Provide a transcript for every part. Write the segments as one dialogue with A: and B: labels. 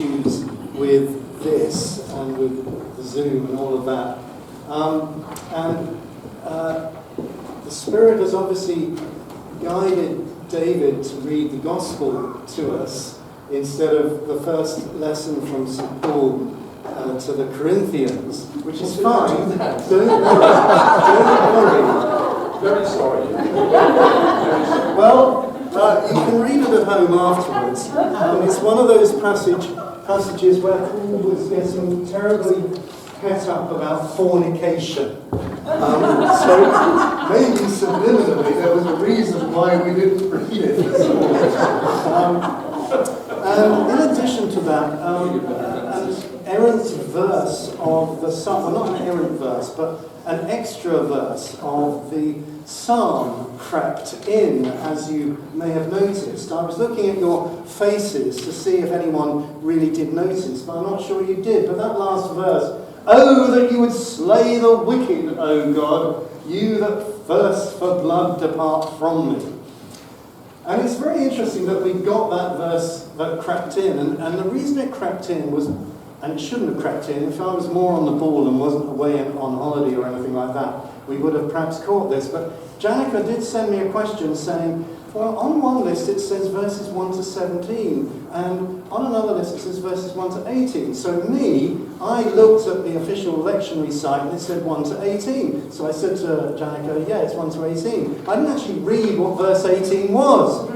A: issues with this and with the Zoom and all of that. The Spirit has obviously guided David to read the Gospel to us instead of the first lesson from St. Paul to the Corinthians, which is fine. Don't worry.
B: Very sorry.
A: Well, you can read it at home afterwards. It's one of those passages where Paul was getting terribly het up about fornication. So maybe subliminally there was a reason why we didn't read it this morning. And in addition to that, an errant verse of the psalm, well, not an errant verse, but an extra verse of the psalm crept in, as you may have noticed. I was looking at your faces to see if anyone really did notice, but I'm not sure you did. But that last verse, "Oh, that you would slay the wicked, O God, you that thirst for blood, depart from me." And it's very interesting that we got that verse that crept in, and the reason it crept in was, and it shouldn't have crept in, if I was more on the ball and wasn't away on holiday or anything like that, we would have perhaps caught this. But Janica did send me a question saying, well, on one list it says verses 1 to 17, and on another list it says verses 1 to 18. So I looked at the official lectionary site and it said 1 to 18. So I said to Janica, yeah, it's 1 to 18. I didn't actually read what verse 18 was.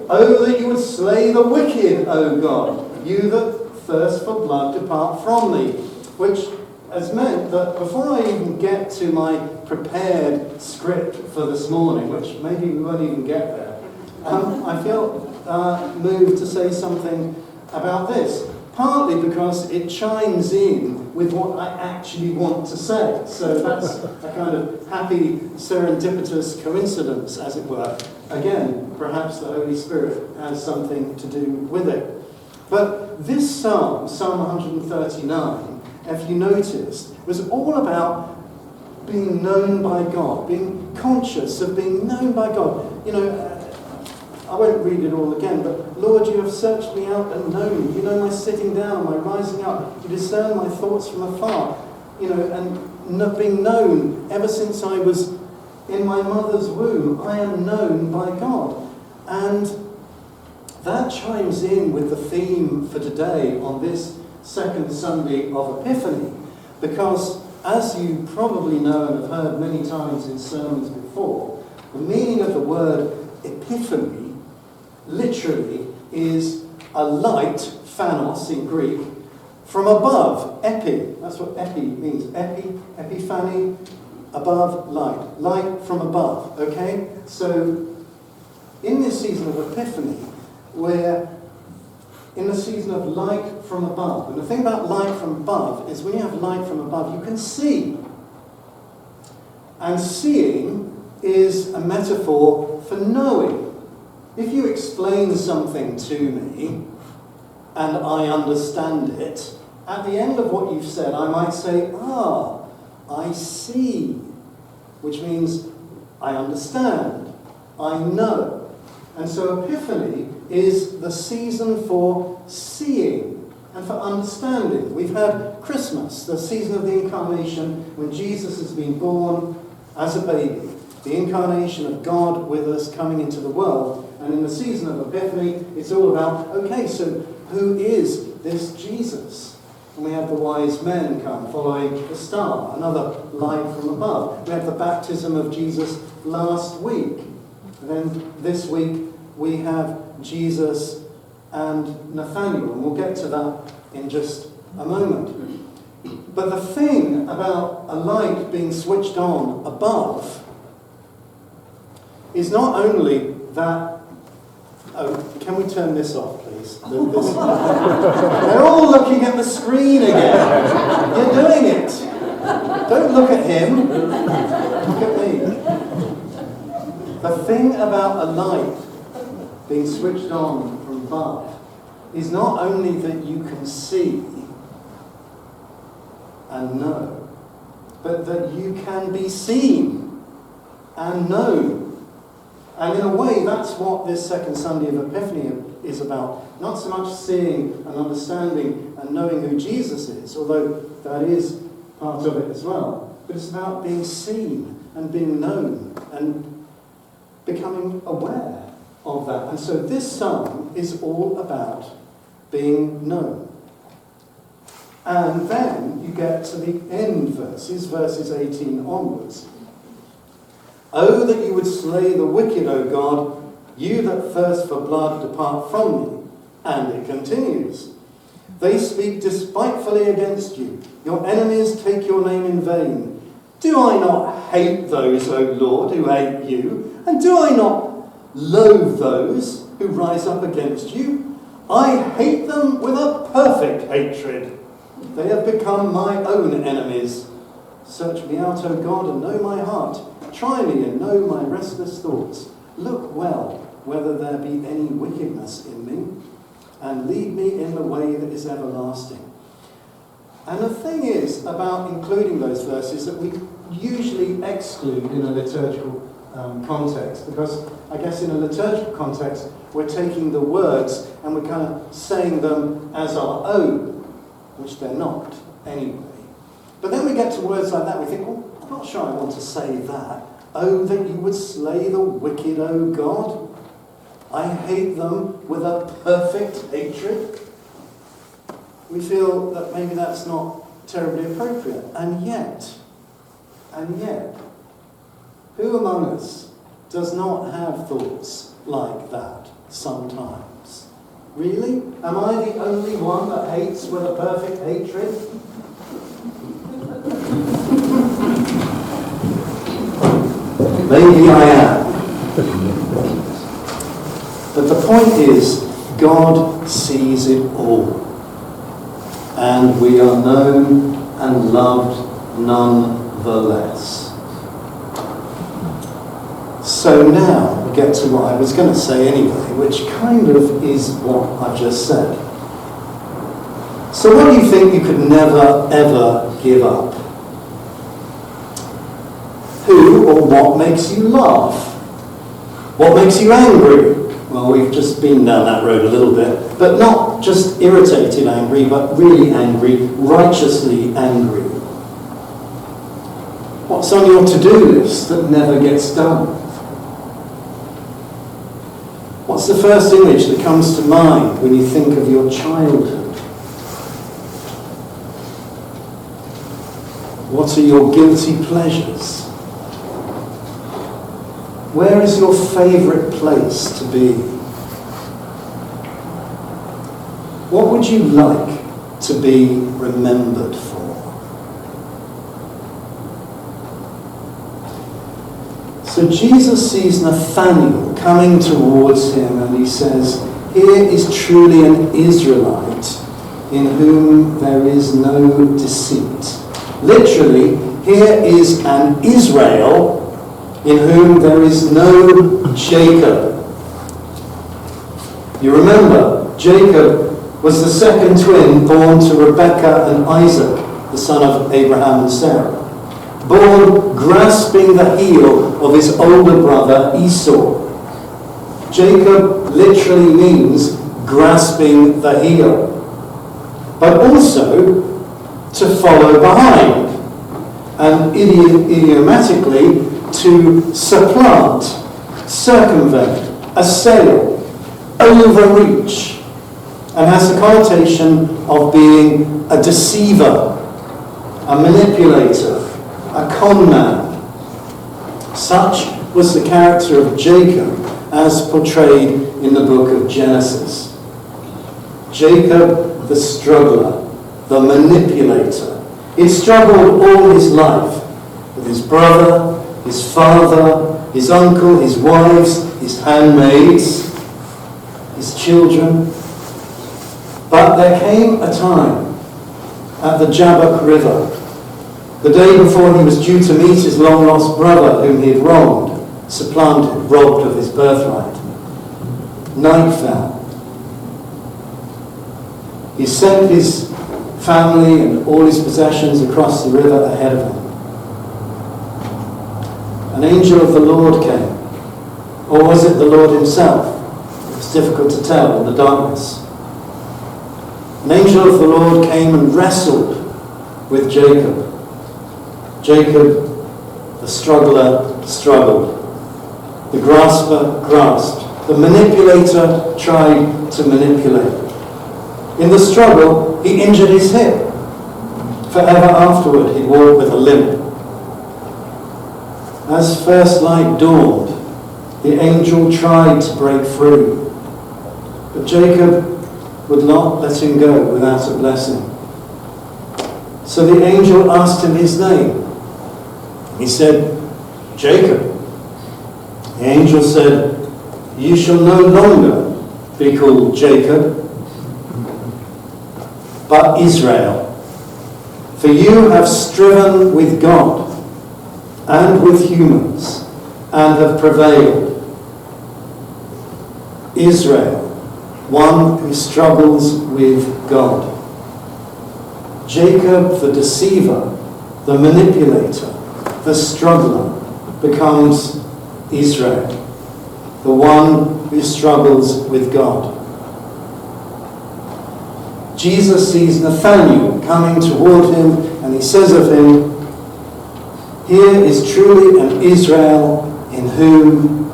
A: "Oh, that you would slay the wicked, O God, you that thirst for blood, depart from me," which has meant that before I even get to my prepared script for this morning, which maybe we won't even get there, I feel moved to say something about this, partly because it chimes in with what I actually want to say. So that's a kind of happy serendipitous coincidence, as it were. Again, perhaps the Holy Spirit has something to do with it. But this psalm, Psalm 139, if you noticed, was all about being known by God, being conscious of being known by God. You know, I won't read it all again, but Lord, you have searched me out and known me. You know my sitting down, my rising up. You discern my thoughts from afar. You know, and being known ever since I was in my mother's womb. I am known by God. And that chimes in with the theme for today on this second Sunday of Epiphany, because as you probably know and have heard many times in sermons before, the meaning of the word Epiphany literally is a light, phanos in Greek, from above, epi, that's what epi means, epiphany, above, light from above, okay? So in this season of Epiphany, we're in the season of light from above. And the thing about light from above is when you have light from above, you can see. And seeing is a metaphor for knowing. If you explain something to me and I understand it, at the end of what you've said, I might say, I see, which means I understand, I know. And so Epiphany is the season for seeing and for understanding. We've had Christmas, the season of the Incarnation, when Jesus has been born as a baby. The incarnation of God with us coming into the world. And in the season of Epiphany, it's all about, okay, so who is this Jesus? And we have the wise men come following the star, another light from above. We have the baptism of Jesus last week. And then this week we have Jesus and Nathaniel, and we'll get to that in just a moment. But the thing about a light being switched on above is not only that. Oh, can we turn this off, please? They're all looking at the screen again. You're doing it. Don't look at him. Look at me. The thing about a light being switched on from above is not only that you can see and know, but that you can be seen and known. And in a way, that's what this second Sunday of Epiphany is about. Not so much seeing and understanding and knowing who Jesus is, although that is part of it as well, but it's about being seen and being known and becoming aware of that. And so this psalm is all about being known. And then you get to the end verses 18 onwards. Oh, that you would slay the wicked, O God, you that thirst for blood, depart from me. And it continues. They speak despitefully against you. Your enemies take your name in vain. Do I not hate those, O Lord, who hate you? And do I not loathe those who rise up against you? I hate them with a perfect hatred. They have become my own enemies. Search me out, O God, and know my heart. Try me and know my restless thoughts. Look well whether there be any wickedness in me, and lead me in the way that is everlasting. And the thing is about including those verses that we usually exclude in a liturgical context, because I guess in a liturgical context we're taking the words and we're kind of saying them as our own, which they're not anyway. But then we get to words like that, we think, well, I'm not sure I want to say that. Oh, that you would slay the wicked, O God. I hate them with a perfect hatred. We feel that maybe that's not terribly appropriate. And yet, who among us does not have thoughts like that sometimes? Really? Am I the only one that hates with a perfect hatred? Maybe I am. But the point is, God sees it all. And we are known and loved nonetheless. So now we get to what I was going to say anyway, which kind of is what I've just said. So what do you think you could never, ever give up? Who or what makes you laugh? What makes you angry? Well, we've just been down that road a little bit, but not just irritated angry, but really angry, righteously angry. What's on your to-do list that never gets done? What's the first image that comes to mind when you think of your childhood? What are your guilty pleasures? Where is your favourite place to be? What would you like to be remembered for? So Jesus sees Nathanael coming towards him and he says, here is truly an Israelite in whom there is no deceit. Literally, here is an Israel in whom there is no Jacob. You remember, Jacob was the second twin born to Rebekah and Isaac, the son of Abraham and Sarah. Born grasping the heel of his older brother Esau. Jacob literally means grasping the heel, but also to follow behind, and idiomatically to supplant, circumvent, assail, overreach, and has the connotation of being a deceiver, a manipulator, a con man. Such was the character of Jacob as portrayed in the book of Genesis. Jacob, the struggler, the manipulator. He struggled all his life with his brother, his father, his uncle, his wives, his handmaids, his children. But there came a time at the Jabbok River, the day before he was due to meet his long-lost brother whom he had wronged, supplanted, robbed of his birthright. Night fell. He sent his family and all his possessions across the river ahead of him. An angel of the Lord came. Or was it the Lord himself? It was difficult to tell in the darkness. An angel of the Lord came and wrestled with Jacob. Jacob, the struggler, struggled. The grasper grasped. The manipulator tried to manipulate. In the struggle, he injured his hip. Forever afterward, he walked with a limp. As first light dawned, the angel tried to break free. But Jacob would not let him go without a blessing. So the angel asked him his name. He said, Jacob. The angel said, you shall no longer be called Jacob, but Israel. For you have striven with God and with humans and have prevailed. Israel, one who struggles with God. Jacob, the deceiver, the manipulator, the struggler, becomes Israel, the one who struggles with God. Jesus sees Nathanael coming toward him, and he says of him, here is truly an Israel in whom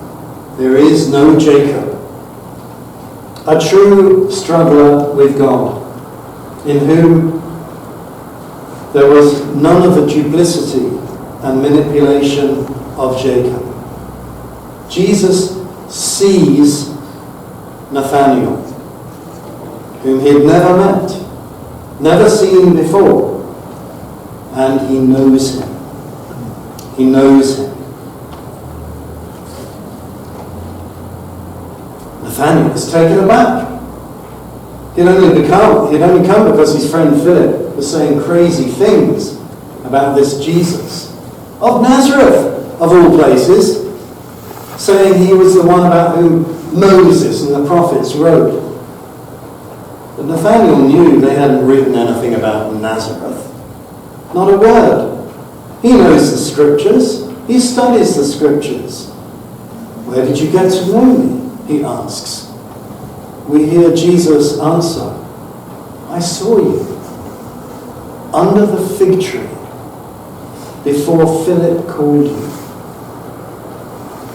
A: there is no Jacob, a true struggler with God, in whom there was none of the duplicity and manipulation of Jacob. Jesus sees Nathanael, whom he had never met, never seen before, and he knows him. He knows him. Nathanael is taken aback. He'd only come because his friend Philip was saying crazy things about this Jesus of Nazareth, of all places, saying he was the one about whom Moses and the prophets wrote. But Nathanael knew they hadn't written anything about Nazareth. Not a word. He knows the scriptures. He studies the scriptures. Where did you get to know me? He asks. We hear Jesus answer, I saw you under the fig tree before Philip called you.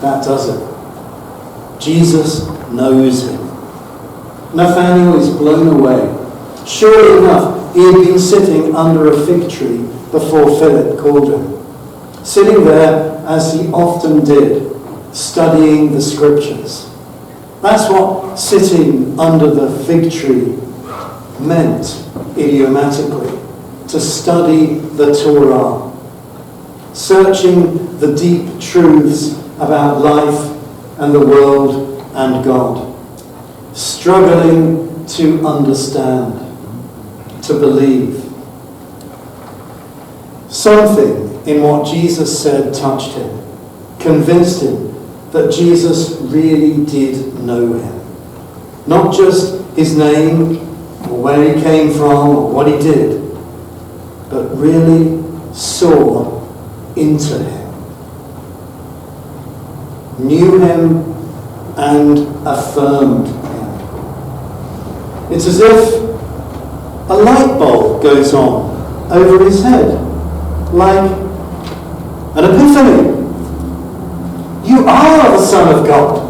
A: That does it. Jesus knows him. Nathanael is blown away. Sure enough, he had been sitting under a fig tree before Philip called him. Sitting there as he often did, studying the scriptures. That's what sitting under the fig tree meant idiomatically. To study the Torah. Searching the deep truths about life and the world and God. Struggling to understand, to believe. Something in what Jesus said touched him, convinced him that Jesus really did know him. Not just his name, or where he came from, or what he did, but really saw into him. Knew him and affirmed him. It's as if a light bulb goes on over his head, like an epiphany. You are the Son of God.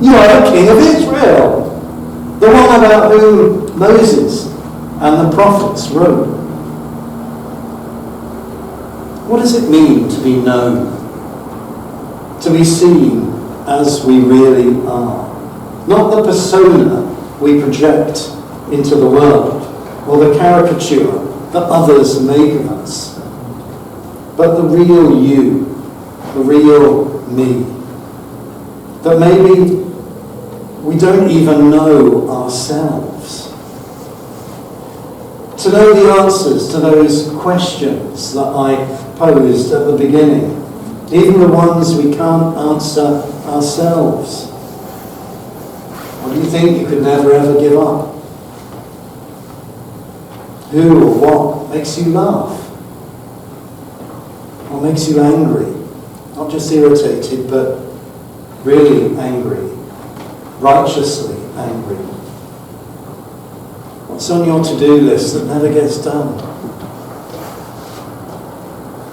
A: You are the King of Israel, the one about whom Moses and the prophets wrote. What does it mean to be known? To be seen as we really are. Not the persona we project into the world, or the caricature that others make of us, but the real you, the real me. That maybe we don't even know ourselves. To know the answers to those questions that I posed at the beginning, even the ones we can't answer ourselves. Or do you think you could never ever give up? Who or what makes you laugh? Or makes you angry? Not just irritated, but really angry, righteously angry? What's on your to-do list that never gets done?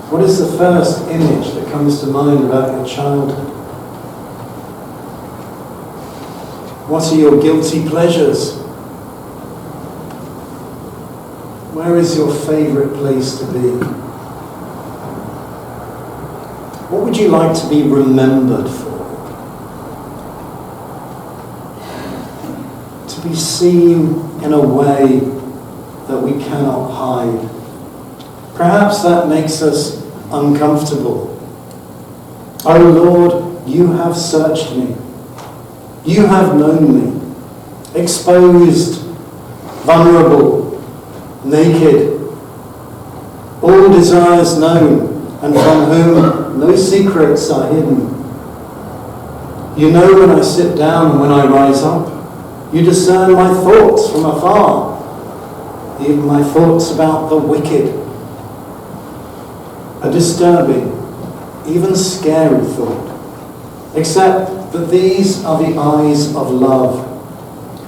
A: What is the first image that comes to mind about your childhood? What are your guilty pleasures? Where is your favourite place to be? What would you like to be remembered for? To be seen in a way that we cannot hide. Perhaps that makes us uncomfortable. Oh Lord, you have searched me. You have known me, exposed, vulnerable, naked, all desires known, and from whom no secrets are hidden. You know when I sit down and when I rise up. You discern my thoughts from afar, even my thoughts about the wicked. A disturbing, even scary thought, except that these are the eyes of love,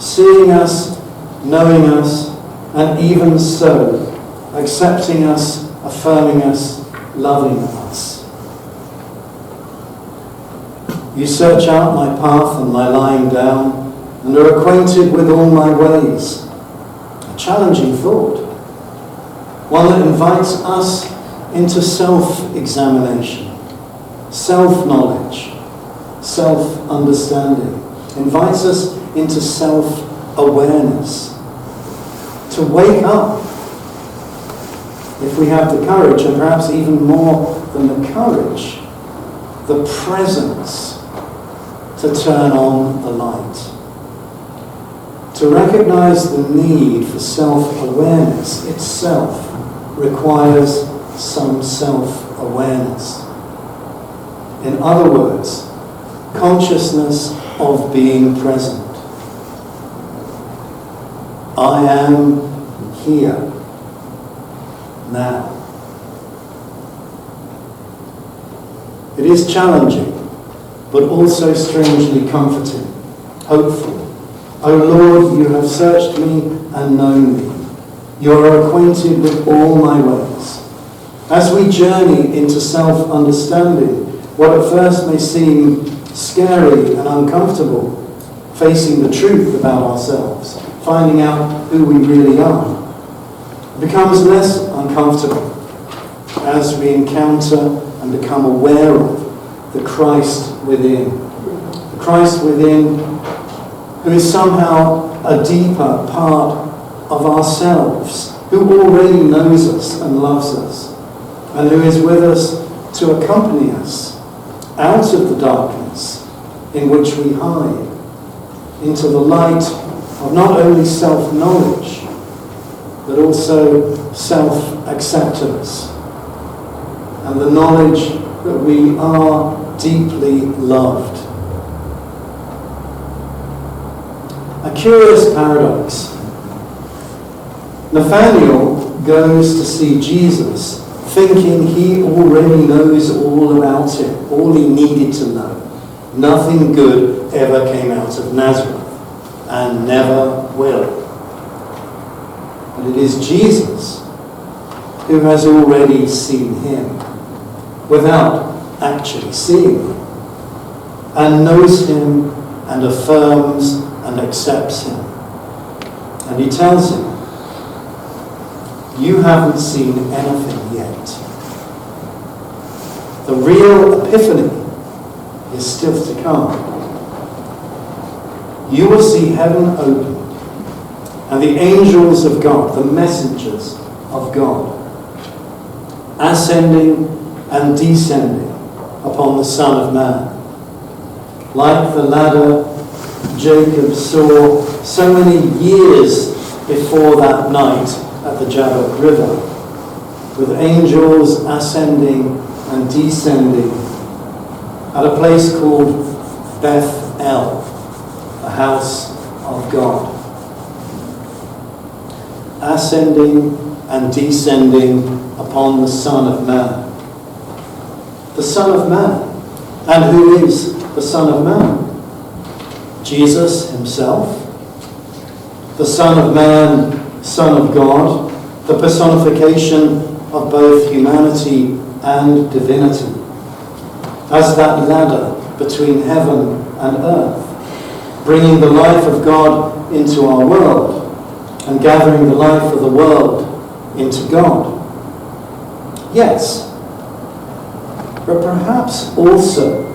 A: seeing us, knowing us, and even so, accepting us, affirming us, loving us. You search out my path and my lying down, and are acquainted with all my ways. A challenging thought, one that invites us into self-examination, self-knowledge, self-understanding, invites us into self-awareness, to wake up, if we have the courage, and perhaps even more than the courage, the presence to turn on the light. To recognize the need for self-awareness itself requires some self-awareness. In other words, consciousness of being present. I am here, now. It is challenging, but also strangely comforting, hopeful. O Lord, you have searched me and known me. You are acquainted with all my ways. As we journey into self-understanding, what at first may seem scary and uncomfortable, facing the truth about ourselves, finding out who we really are, becomes less uncomfortable as we encounter and become aware of the Christ within. The Christ within who is somehow a deeper part of ourselves, who already knows us and loves us, and who is with us to accompany us out of the darkness in which we hide, into the light of not only self-knowledge, but also self-acceptance, and the knowledge that we are deeply loved. A curious paradox. Nathanael goes to see Jesus thinking he already knows all about him, all he needed to know. Nothing good ever came out of Nazareth, and never will. But it is Jesus who has already seen him, without actually seeing him, and knows him and affirms and accepts him. And he tells him, you haven't seen anything yet. The real Epiphany is still to come. You will see heaven opened, and the angels of God, the messengers of God, ascending and descending upon the Son of Man. Like the ladder Jacob saw so many years before that night at the Jabbok River, with angels ascending and descending at a place called Beth-El, the house of God. Ascending and descending upon the Son of Man. The Son of Man, and who is the Son of Man? Jesus himself, the Son of Man, Son of God, the personification of both humanity and divinity, as that ladder between heaven and earth, bringing the life of God into our world and gathering the life of the world into God. Yes, but perhaps also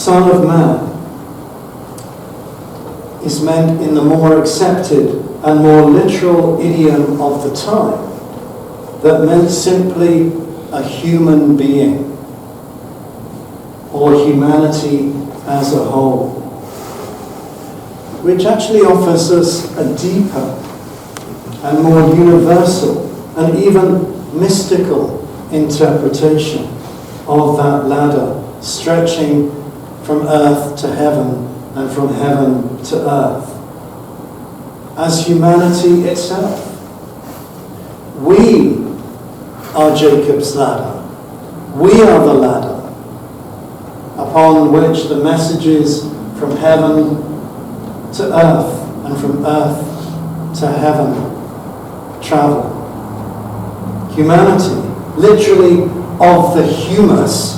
A: Son of Man is meant in the more accepted and more literal idiom of the time that meant simply a human being or humanity as a whole, which actually offers us a deeper and more universal and even mystical interpretation of that ladder stretching from earth to heaven and from heaven to earth. As humanity itself, we are Jacob's ladder. We are the ladder upon which the messages from heaven to earth and from earth to heaven travel. Humanity, literally of the humus,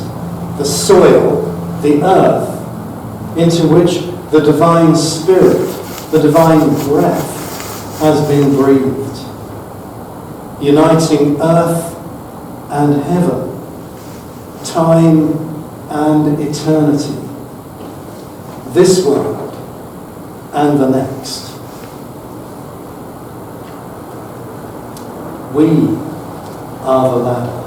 A: the soil, the earth, into which the divine spirit, the divine breath has been breathed, uniting earth and heaven, time and eternity, this world and the next. We are the ladder.